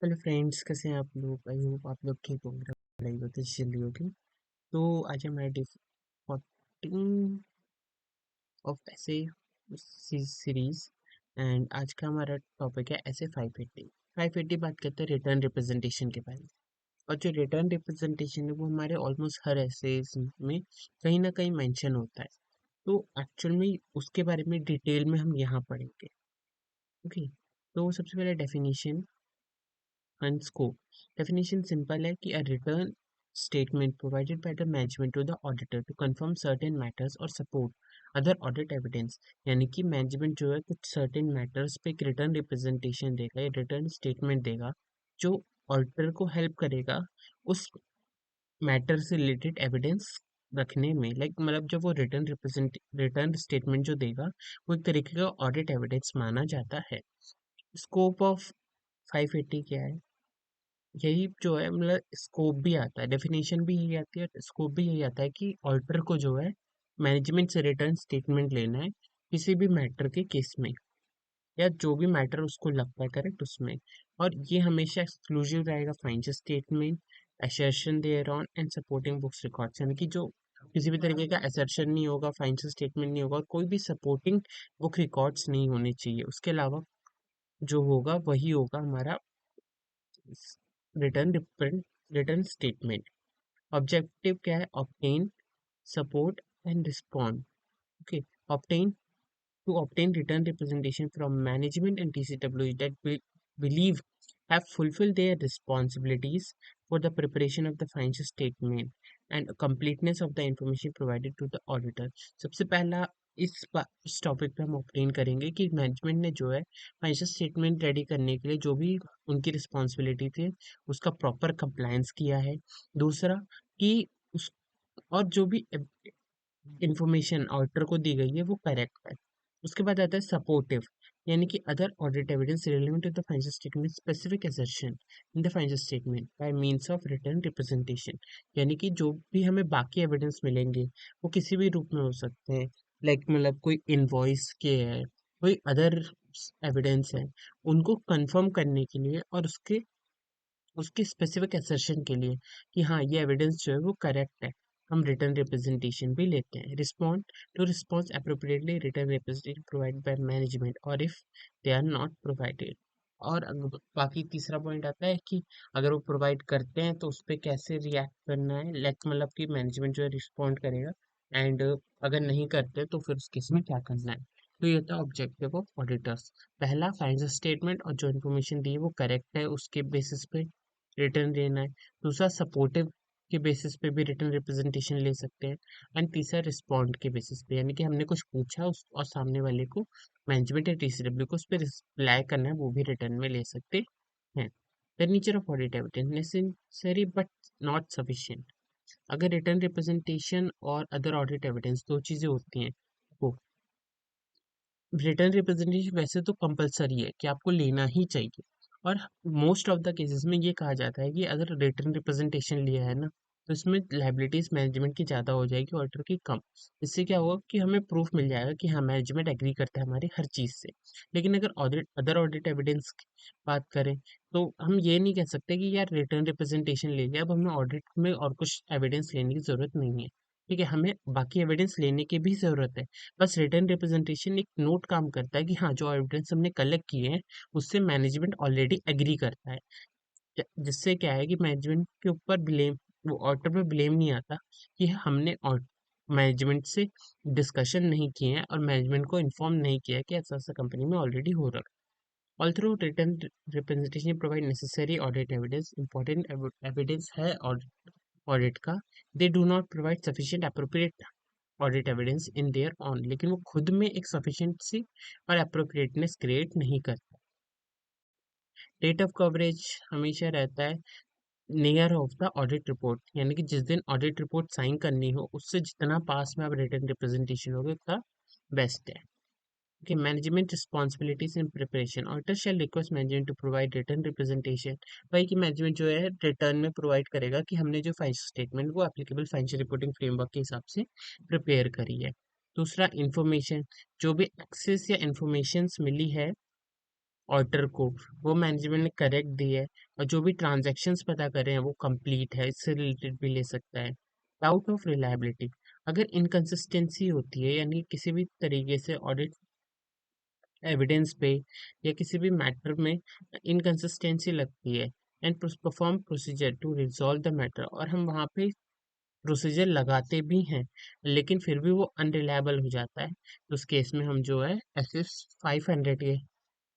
Hello friends, कैसे हैं आप लोग? आई होप आप लोग ठीक होंगे, पढ़ाई बहुत अच्छी चल रही होगी। तो आज हमारा डे 14 ऑफ ऐसे सीरीज एंड आज का हमारा टॉपिक है ऐसे 580। 580 बात करते हैं रिटर्न रिप्रेजेंटेशन के बारे में। और जो रिटर्न रिप्रेजेंटेशन है वो हमारे ऑलमोस्ट हर ऐसे में कहीं ना कहीं मेंशन होता है। तो एक्चुअल में उसके बारे में डिटेल में हम यहाँ पढ़ेंगे। ओके, तो सबसे पहले definition and scope. Definition simple है कि a return statement provided by the management to the auditor to confirm certain matters or support other audit evidence। यानी कि मैनेजमेंट जो है कुछ certain matters पे एक रिटर्न रिप्रेजेंटेशन देगा या रिटर्न स्टेटमेंट देगा जो ऑडिटर को हेल्प करेगा उस मैटर से रिलेटेड एविडेंस रखने में। लाइक मतलब जब वो रिटर्न स्टेटमेंट जो देगा वो एक तरीके का ऑडिट एविडेंस माना जाता है। स्कोप ऑफ 580 क्या है? यही जो है मतलब स्कोप भी आता है, डेफिनेशन भी यही आती है और स्कोप भी यही आता है कि ऑडिटर को जो है मैनेजमेंट से रिटर्न स्टेटमेंट लेना है किसी भी मैटर के केस में या जो भी मैटर उसको लगता है करेक्ट उसमें। और ये हमेशा एक्सक्लूसिव रहेगा financial statement, assertion there on and supporting books records. यानी कि जो किसी भी तरीके का असर्शन नहीं होगा, फाइनेंशियल स्टेटमेंट नहीं होगा और कोई भी सपोर्टिंग बुक रिकॉर्ड्स नहीं होने चाहिए। उसके अलावा जो होगा वही होगा हमारा रिटर्न रिटर्न स्टेटमेंट। ऑब्जेक्टिव क्या है? Obtain support and respond. Okay, obtain to obtain written representation from management and TCWs that believe have fulfilled their responsibilities for the preparation of the financial statement and completeness of the information provided to the auditor। सबसे पहला इस topic पे हम obtain करेंगे कि management ने जो है फाइनेंशियल स्टेटमेंट रेडी करने के लिए जो भी उनकी रिस्पॉन्सिबिलिटी थी उसका प्रॉपर कंप्लायंस किया है। दूसरा कि उस और जो भी इंफॉर्मेशन ऑडिटर को दी गई है वो करेक्ट है। उसके बाद आता है सपोर्टिव, यानी कि other audit evidence relevant to the financial statement specific assertion in the financial statement by means of written representation. यानी कि जो भी हमें बाकी एविडेंस मिलेंगे वो किसी भी रूप में हो सकते हैं। लाइक मतलब कोई इनवॉइस के है, कोई अदर एविडेंस है, उनको कंफर्म करने के लिए और उसके उसके स्पेसिफिक असर्शन के लिए कि हाँ ये एविडेंस जो है वो करेक्ट है, हम रिटर्न रिप्रेजेंटेशन भी लेते हैं। Respond to response appropriately return representation provide by management और if they are not provided. और बाकी तीसरा पॉइंट आता है कि अगर वो प्रोवाइड करते हैं तो उस पर कैसे रिएक्ट करना है। लाइक मतलब कि मैनेजमेंट जो है रिस्पॉन्ड करेगा एंड अगर नहीं करते तो फिर उस केस में क्या करना है। तो ये था ऑब्जेक्टिव ऑफ ऑडिटर्स। पहला, फाइनेंशियल स्टेटमेंट और जो इन्फॉर्मेशन दी है वो करेक्ट है उसके बेसिस पे रिटर्न देना है। दूसरा, सपोर्टिव के बेसिस पे भी रिटर्न रिप्रेजेंटेशन ले सकते हैं। एंड तीसरा, रिस्पॉन्ड के बेसिस पे, यानी कि हमने कुछ पूछा उस और सामने वाले को मैनेजमेंट या टीसीडब्ल्यू को उस पर रिप्लाई करना है, वो भी रिटर्न में ले सकते हैं। The nature of audit evidence necessary but not sufficient. अगर रिटर्न रिप्रेजेंटेशन और अदर ऑडिट एविडेंस दो चीजें होती हैं तो रिटर्न रिप्रेजेंटेशन वैसे तो कंपलसरी है कि आपको लेना ही चाहिए। और मोस्ट ऑफ द केसेस में ये कहा जाता है कि अगर रिटर्न रिप्रेजेंटेशन लिया है ना तो इसमें लाइबिलिटीज मैनेजमेंट की ज़्यादा हो जाएगी, ऑडिटर की कम। इससे क्या होगा कि हमें प्रूफ मिल जाएगा कि हाँ मैनेजमेंट एग्री करता है हमारी हर चीज़ से। लेकिन अगर ऑडिट अदर ऑडिट एविडेंस की बात करें तो हम ये नहीं कह सकते कि यार रिटर्न रिप्रेजेंटेशन ले लिया अब हमें ऑडिट में और कुछ एविडेंस लेने की ज़रूरत नहीं है। ठीक है, हमें बाकी एविडेंस लेने की भी ज़रूरत है। बस रिटर्न रिप्रेजेंटेशन एक नोट काम करता है कि हाँ जो एविडेंस हमने कलेक्ट किए हैं उससे मैनेजमेंट ऑलरेडी एग्री करता है। जिससे क्या है कि मैनेजमेंट के ऊपर ब्लेम, वो ऑडिटर पे ब्लेम नहीं आता कि हमने मैनेजमेंट से डिस्कशन नहीं किए हैं और मैनेजमेंट को इन्फॉर्म नहीं किया है कि ऐसा ऐसा कंपनी में ऑलरेडी हो रहा है। Although return representation provide necessary audit evidence, important evidence है ऑडिट का, they do not provide sufficient appropriate audit evidence in their on. लेकिन वो खुद में एक सफिशिएंसी और अप्रोप्रिएटनेस क्रिएट नहीं करता। डेट ऑफ कवरेज हमेशा रहता है near of the audit report, यानी कि जिस दिन ऑडिट रिपोर्ट साइन करनी हो उससे जितना पास में आप रिटर्न रिप्रेजेंटेशन होगा उतना बेस्ट है। Okay, management responsibilities in preparation. Auditor shall request management to provide written representation। वही कि मैनेजमेंट जो है रिटर्न में प्रोवाइड करेगा कि हमने जो फाइनेंशियल स्टेटमेंट वो एप्लीकेबल फाइनेंशियल रिपोर्टिंग फ्रेमवर्क के हिसाब से प्रिपेयर करी है। दूसरा, इंफॉर्मेशन, जो भी एक्सेस या इंफॉर्मेशन मिली है ऑर्डर को वो मैनेजमेंट ने करेक्ट दी है, और जो भी ट्रांजैक्शंस पता कर रहे हैं वो कंप्लीट है, इससे रिलेटेड भी ले सकता है। डाउट ऑफ रिलायबिलिटी, अगर इनकंसिस्टेंसी होती है यानी किसी भी तरीके से ऑडिट एविडेंस पे या किसी भी मैटर में इनकंसिस्टेंसी लगती है, and perform procedure to resolve the matter, और हम वहाँ पे प्रोसीजर लगाते भी हैं लेकिन फिर भी वो अनरिलायबल हो जाता है, तो उस केस में हम जो है एस एस 500 के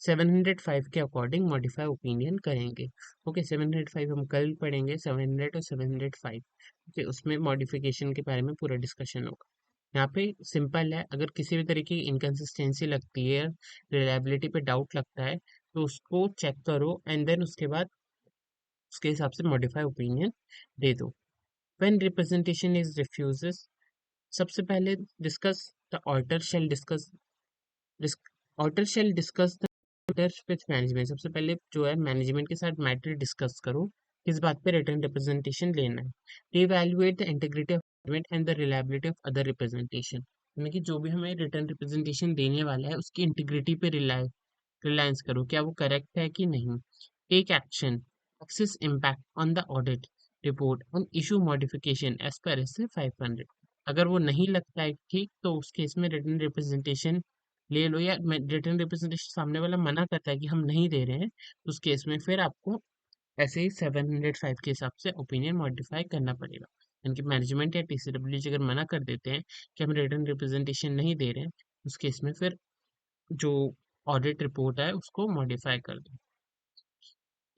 705 के अकॉर्डिंग मॉडिफाई ओपिनियन करेंगे। ओके, 705 हम कल पढ़ेंगे, 700 और 705। ओके, उसमें मॉडिफिकेशन के बारे में पूरा डिस्कशन होगा। यहाँ पे सिंपल है, अगर किसी भी तरीके की इनकंसिस्टेंसी लगती है, रिलायबिलिटी पे डाउट लगता है, तो उसको चेक करो एंड देन उसके बाद उसके हिसाब से मॉडिफाई ओपिनियन दे दो। व्हेन रिप्रेजेंटेशन इज रिफ्यूजेस, सबसे पहले discuss the auditor shall discuss auditor shall discuss the matter with management, सबसे पहले जो है मैनेजमेंट के साथ मैटर डिस्कस करो, किस बात पे रिटर्न रिप्रेजेंटेशन लेना है। Evaluate the integrity of document and the reliability of other representation, यानी कि जो भी हमें रिटर्न रिप्रेजेंटेशन देने वाला है उसकी इंटीग्रिटी पे रिलायंस करो, क्या वो करेक्ट है कि नहीं। Take action, access impact on the audit report and issue modification as per S 500, अगर वो नहीं लगता है ठीक तो उस केस में रिटर्न रिप्रेजेंटेशन ले लो, या रिटर्न रिप्रेजेंटेशन सामने वाला मना करता है कि हम नहीं दे रहे हैं, तो उस केस में फिर आपको ऐसे ही 705 के हिसाब से ओपिनियन मॉडिफाई करना पड़ेगा। यानी कि मैनेजमेंट या टीसीडब्ल्यू अगर मना कर देते हैं कि हम रिटर्न रिप्रेजेंटेशन नहीं दे रहे हैं, उस केस में फिर जो ऑडिट रिपोर्ट है उसको मॉडिफाई कर दो।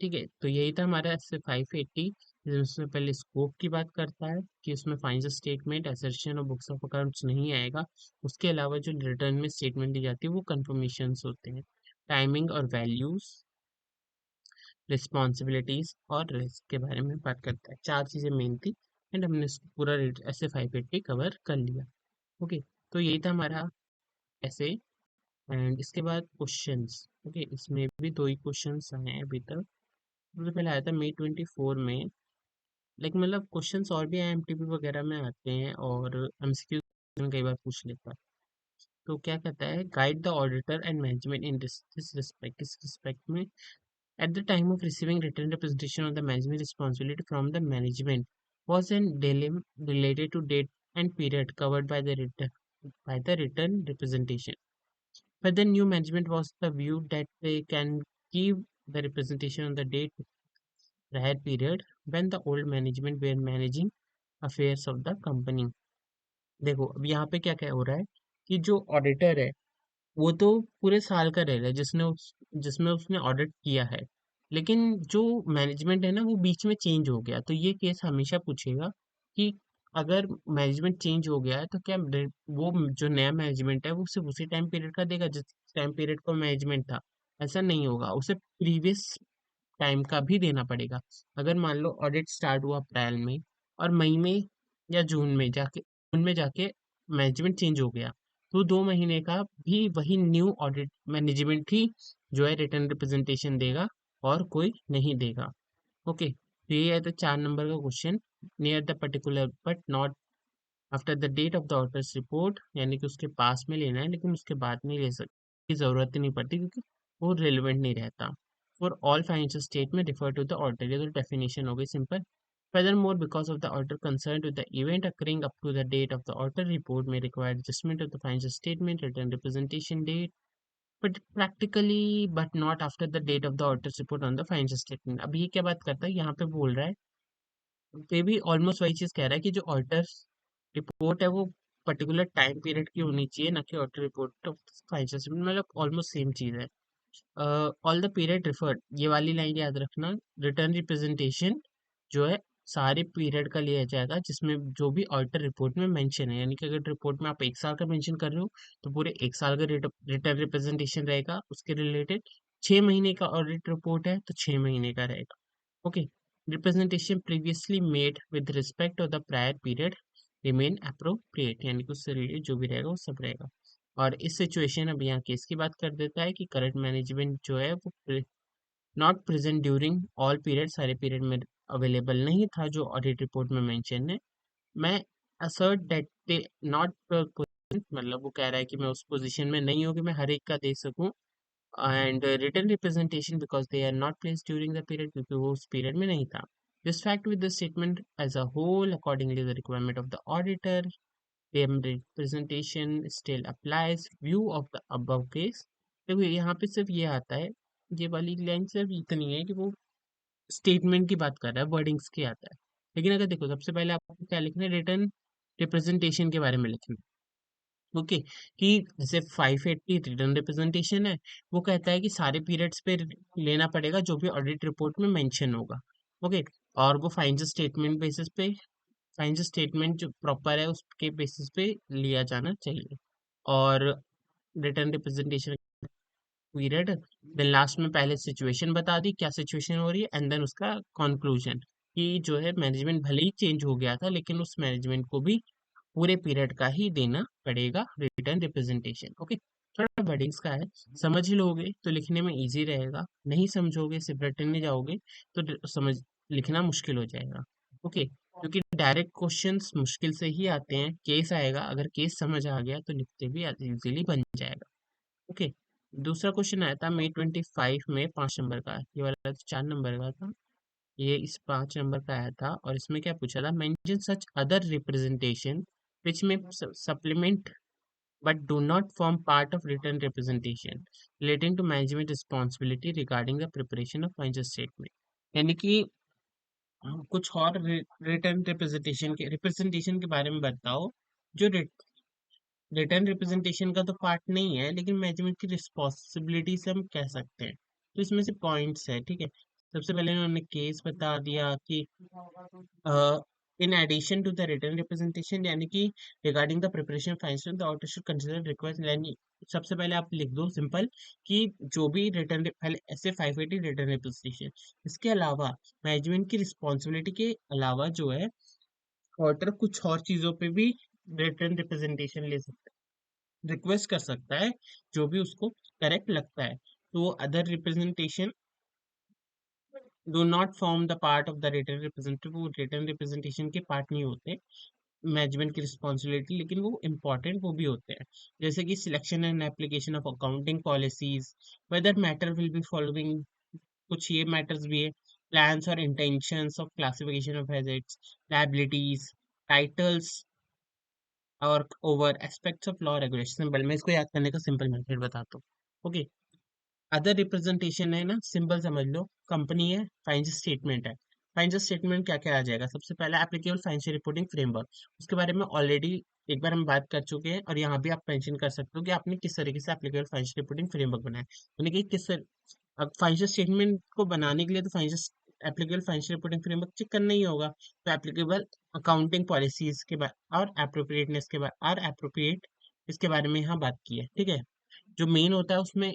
ठीक है, तो यही था हमारा एस 580। इसमें पहले स्कोप की बात करता है कि उसमें फाइनेंशियल स्टेटमेंट, असर्शन और बुक्स ऑफ अकाउंट्स नहीं आएगा। उसके अलावा जो रिटर्न में स्टेटमेंट दी जाती है वो कंफर्मेशंस होते हैं। टाइमिंग और वैल्यूज, रिस्पॉन्सिबिलिटीज और रिस्क के बारे में बात करता है। चार चीजें मेन थी एंड हमने इसको पूरा एस 580 कवर कर लिया। ओके, तो यही था हमारा ऐसे। एंड इसके बाद क्वेश्चंस। ओके, इसमें भी दो ही क्वेश्चंस आए हैं अभी तक। सबसे पहले आया था मई 24 में, लेकिन मतलब क्वेश्चंस और भी एमटीपी वगैरह में आते हैं और एमसीक्यू कई बार पूछ लेता है। तो क्या कहता है, guide the auditor and management in this respect, इस रिस्पेक्ट में, at the time of receiving written representation of the management responsibility from the management was an dilemma related to date and period covered by the written representation. But the new management was the view that they can give the representation on the date prior period when the old management were managing affairs of the company. देखो अब यहाँ पे क्या क्या हो रहा है कि जो ऑडिटर है वो तो पूरे साल का रहेगा जिसमें उसने ऑडिट किया है, लेकिन जो मैनेजमेंट है ना वो बीच में चेंज हो गया, तो ये केस हमेशा पूछेगा कि अगर मैनेजमेंट चेंज हो गया है तो क्या वो जो नया मैनेजमेंट है वो सिर्फ उसी टाइम पीरियड का देगा जिस टाइम पीरियड का मैनेजमेंट था। ऐसा नहीं होगा, उसे प्रीवियस टाइम का भी देना पड़ेगा। अगर मान लो ऑडिट स्टार्ट हुआ अप्रैल में और मई में या जून में जाके मैनेजमेंट चेंज हो गया, तो 2 महीने का भी वही न्यू ऑडिट मैनेजमेंट ही जो है रिटर्न रिप्रेजेंटेशन देगा और कोई नहीं देगा। ओके, तो ये है तो 4 नंबर का question. Near the particular but not after the date of the auditor's report, यानी कि उसके पास में लेना है लेकिन उसके बाद नहीं ले सकते, जरूरत ही नहीं पड़ती क्योंकि वो रिलेवेंट नहीं रहता। For all financial statement refer to the order, ये तो डेफिनेशन हो गई simple. Furthermore, because of the order concerned with the event occurring up to the date of the order, report may require adjustment of the financial statement, return representation date, but practically, but not after the date of the auditor's report on the financial statement. अब ये क्या बात करता है, यहाँ पे बोल रहा है, ये भी ऑलमोस्ट वही चीज कह रहा है कि जो ऑडिटर रिपोर्ट है वो पर्टिकुलर टाइम पीरियड की होनी चाहिए, ना कि auditor report of financial statement, मतलब ऑलमोस्ट सेम चीज है। ऑल द पीरियड रिफर्ड, ये वाली लाइन याद रखना। रिटर्न रिप्रेजेंटेशन जो है सारे पीरियड का लिया जाएगा जिसमें जो भी ऑडिटर रिपोर्ट में मेंशन है, यानी कि अगर रिपोर्ट में आप 1 साल का मेंशन कर रहे हो तो पूरे 1 साल का रिटर्न रिप्रेजेंटेशन रहेगा उसके रिलेटेड। 6 महीने का ऑडिट रिपोर्ट है तो 6 महीने का रहेगा। Okay, representation previously made with respect of the prior period remain appropriate, यानी कि उससे रिलेटेड जो भी रहेगा वो सब रहेगा। और इस सिचुएशन अब यहाँ केस की बात कर देता है कि करंट मैनेजमेंट जो है वो not present during all period, सारे पीरियड में अवेलेबल नहीं था जो ऑडिट रिपोर्ट में मेंशन है। मैं असर्ट दैट दे नॉट, मतलब वो कह रहा है कि मैं उस पोजीशन में नहीं हूँ कि मैं हर एक का दे सकूं, and written representation because they are not place during the period, क्योंकि वो उस पीरियड में नहीं था. This fact with the statement as a whole accordingly the requirement of the auditor, representation still applies view of the above case. देखो यहाँ पे सिर्फ ये आता है, ये वाली लाइन सिर्फ इतनी है कि वो स्टेटमेंट की बात कर रहा है, वर्डिंग्स की आता है. लेकिन अगर देखो सबसे पहले आपको क्या लिखना है, रिटर्न रिप्रेजेंटेशन के बारे में लिखना है. ओके, कि जैसे 580 रिटर्न रिप्रेजेंटेशन है, वो कहता है कि सारे पीरियड्स पे लेना पड़ेगा जो भी ऑडिट रिपोर्ट में मेंशन होगा. ओके, और वो फाइनेंशियल स्टेटमेंट बेसिस पे, फाइनेंशियल स्टेटमेंट जो प्रॉपर है उसके बेसिस पे लिया जाना चाहिए. और return representation period, then last में पहले सिचुएशन बता दी क्या सिचुएशन हो रही है, एंड देन उसका कंक्लूजन कि जो है मैनेजमेंट भले ही चेंज हो गया था लेकिन उस मैनेजमेंट को भी पूरे पीरियड का ही देना पड़ेगा रिटर्न रिप्रेजेंटेशन. ओके, थोड़ा वर्डिंग्स का है, समझ लोगे तो लिखने में इजी रहेगा, नहीं समझोगे सिर्फ रटने जाओगे तो समझ लिखना मुश्किल हो जाएगा. ओके, क्योंकि डायरेक्ट क्वेश्चंस मुश्किल से ही आते हैं, केस आएगा, अगर केस समझ आ गया तो लिखते भी इजीली बन जाएगा. ओके, दूसरा क्वेश्चन आया था May 25 में 5 नंबर का, ये वाला तो 4 नंबर का था, ये इस 5 नंबर का आया था. और इसमें क्या पूछा था, mention such other representation which may supplement but do not form part of written representation relating to management responsibility regarding the preparation of financial statement. यानी कि कुछ और रिटर्न रिप्रेजेंटेशन के बारे में बताओ जो रिटर्न रिप्रेजेंटेशन का तो पार्ट नहीं है लेकिन मैनेजमेंट की रिस्पॉन्सिबिलिटी से हम कह सकते हैं. तो इसमें से पॉइंट्स है, ठीक है. सबसे पहले उन्होंने केस बता दिया कि in addition to the return representation, यानी कि regarding the preparation financial the auditor should consider request, यानी सबसे पहले आप लिख दो सिंपल कि जो भी रिटर्न पहले ऐसे 580 रिटर्न रिप्रेजेंटेशन, इसके अलावा मैनेजमेंट की रिस्पॉन्सिबिलिटी के अलावा जो है ऑडिटर कुछ और चीजों पे भी रिटर्न रिप्रेजेंटेशन ले सकता है, रिक्वेस्ट कर सकता है, जो भी उसको करेक्ट लगता है. तो other representation do not form the part of the return representative, वो रिटर्न रिप्रेजेंटेशन के पार्ट नहीं होते मैनेजमेंट की रिस्पॉन्सिबिलिटी, लेकिन वो इम्पोर्टेंट वो भी होते हैं. जैसे कि selection and application of accounting policies, whether matter will be following, कुछ ये मैटर्स भी है, प्लान्स और intentions of classification of assets, liabilities, titles और over aspects of law regulation. Simple मैं इसको याद करने का सिंपल मेथड बताता हूँ. ओके, अदर रिप्रेजेंटेशन है ना, सिंपल समझ लो, कंपनी है, फाइनेंशियल स्टेटमेंट है. फाइनेंशियल स्टेटमेंट क्या क्या आ जाएगा, सबसे पहले एप्लीकेबल फाइनेंशियल रिपोर्टिंग फ्रेमवर्क, उसके बारे में ऑलरेडी एक बार हम बात कर चुके हैं, और यहाँ भी आप मेंशन कर सकते हो कि आपने किस तरीके से एप्लीकेबल फाइनेंशियल रिपोर्टिंग फ्रेमवर्क बनाया है, यानी कि किस फाइनेंशियल स्टेटमेंट को बनाने के लिए तो financial applicable financial reporting framework check करना ही होगा. तो एप्लीकेबल अकाउंटिंग पॉलिसीज के बारे और एप्रोप्रिएटनेस के बारे और एप्रोप्रिएट इसके बारे में यहाँ बात की है, ठीक है. जो मेन होता है उसमें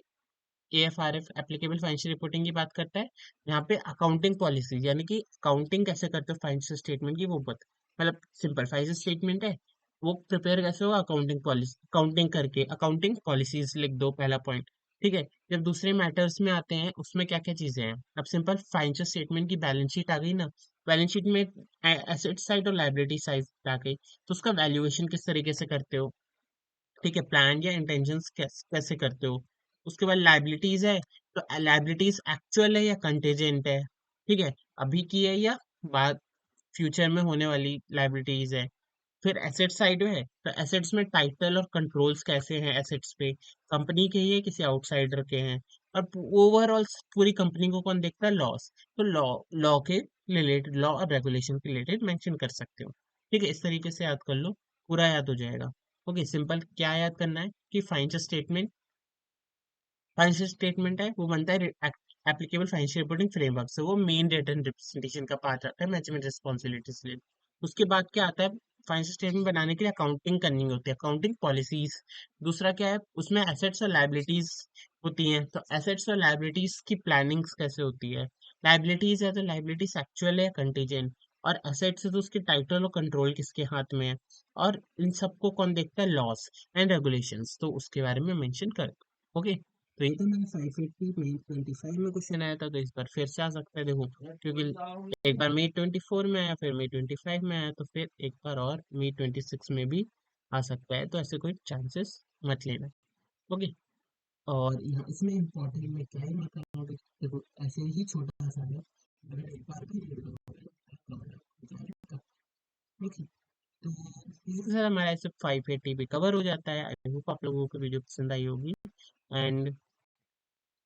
AFRF एप्लीकेबल फाइनेंशियल रिपोर्टिंग की बात करता है. यहाँ पे अकाउंटिंग पॉलिसी यानी कि अकाउंटिंग कैसे करते हो फाइनेंशियल स्टेटमेंट की वो बता, मतलब सिंपल फाइनेंशियल स्टेटमेंट है, वो प्रिपेयर कैसे होगा, अकाउंटिंग पॉलिसी अकाउंटिंग करके अकाउंटिंग पॉलिसीज लिख दो, पहला पॉइंट. ठीक है, जब दूसरे मैटर्स में आते हैं उसमें क्या क्या चीजें हैं, अब सिंपल फाइनेंशियल स्टेटमेंट की बैलेंस शीट आ गई ना, बैलेंस शीट में एसेट साइड और लाइबिलिटी साइड आ गई, तो उसका वैल्यूएशन किस तरीके से करते हो, ठीक है, प्लान या इंटेंशंस कैसे करते हो. उसके बाद लाइबिलिटीज है, तो लाइबिलिटीज एक्चुअल है या कंटेजेंट है, ठीक है, अभी की है या बाद फ्यूचर में होने वाली लाइबिलिटीज है. फिर एसेट साइड है, तो एसेट्स में टाइटल और कंट्रोल्स कैसे हैं एसेट्स पे, कंपनी के ही है किसी आउटसाइडर के हैं, और ओवरऑल पूरी कंपनी को कौन देखता है, लॉस, तो लॉ लॉ के रिलेटेड, लॉ और रेगुलेशन के रिलेटेड मेंशन कर सकते हो. ठीक है, इस तरीके से याद कर लो, पूरा याद हो जाएगा. ओके, सिंपल क्या याद करना है कि फाइनेंशियल स्टेटमेंट है वो बनता है एप्लीकेबल फाइनेंशियल रिपोर्टिंग फ्रेमवर्क से, वो मेन रिटर्न रिप्रेजेंटेशन का पार्ट आता है मैनेजमेंट रिस्पॉन्सिबिलिटीज से. उसके बाद क्या आता है, फाइनेंशियल स्टेटमेंट बनाने के लिए अकाउंटिंग करनी होती है, अकाउंटिंग पॉलिसीज. दूसरा क्या है, उसमें एसेट्स और लाइबिलिटीज होती हैं, तो एसेट्स और लाइबिलिटीज की प्लानिंग कैसे होती है, लाइबिलिटीज है तो लाइबिलिटीज एक्चुअल है या कंटीजेंट, और एसेट्स है तो उसके टाइटल और कंट्रोल किसके हाथ में है, और इन सबको कौन देखता है, लॉस एंड रेगुलेशंस, तो उसके बारे में मेंशन कर. ओके, तो ये तो मैंने 580 May 25 में क्वेश्चन आया था, तो इस बार फिर से आ सकता है देखो, क्योंकि एक बार May 24 में आया, फिर May 25 में आया, तो फिर एक बार और May 26 में भी आ सकता है, तो ऐसे कोई चांसेस मत लेना. ओके. और यहाँ इसमें इम्पोर्टेंट में क्या है, मैं कहूँगा देखो ऐसे ही छोटा सा है, अगर एक बार भी read करोगे तो cover हो जाएगा। ठीक है, तो इसके साथ हमारा ऐसे 580 भी कवर हो जाता है। आई होप आप लोगों को वीडियो पसंद आई होगी। एंड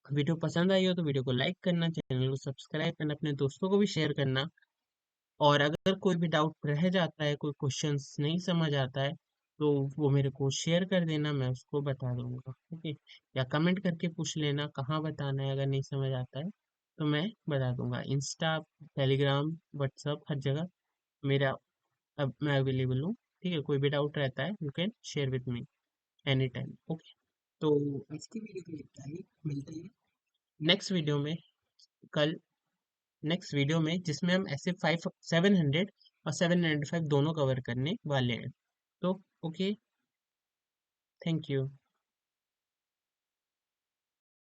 वीडियो पसंद आई हो तो वीडियो को लाइक करना, चैनल को सब्सक्राइब करना, अपने दोस्तों को भी शेयर करना। और अगर कोई भी डाउट रह जाता है, कोई क्वेश्चंस नहीं समझ आता है, तो वो मेरे को शेयर कर देना, मैं उसको बता दूंगा। ओके, या कमेंट करके पूछ लेना कहाँ बताना है, अगर नहीं समझ आता है तो मैं बता दूंगा। इंस्टा, टेलीग्राम, व्हाट्सअप हर जगह मेरा, अब मैं अवेलेबल हूँ। ठीक है, कोई भी डाउट रहता है you can share with me any time. Okay, तो आज की वीडियो के लिए इतना ही, मिलते हैं नेक्स्ट वीडियो में कल, नेक्स्ट वीडियो में जिसमें हम ऐसे 700 और 795 दोनों कवर करने वाले हैं। तो ओके, थैंक यू।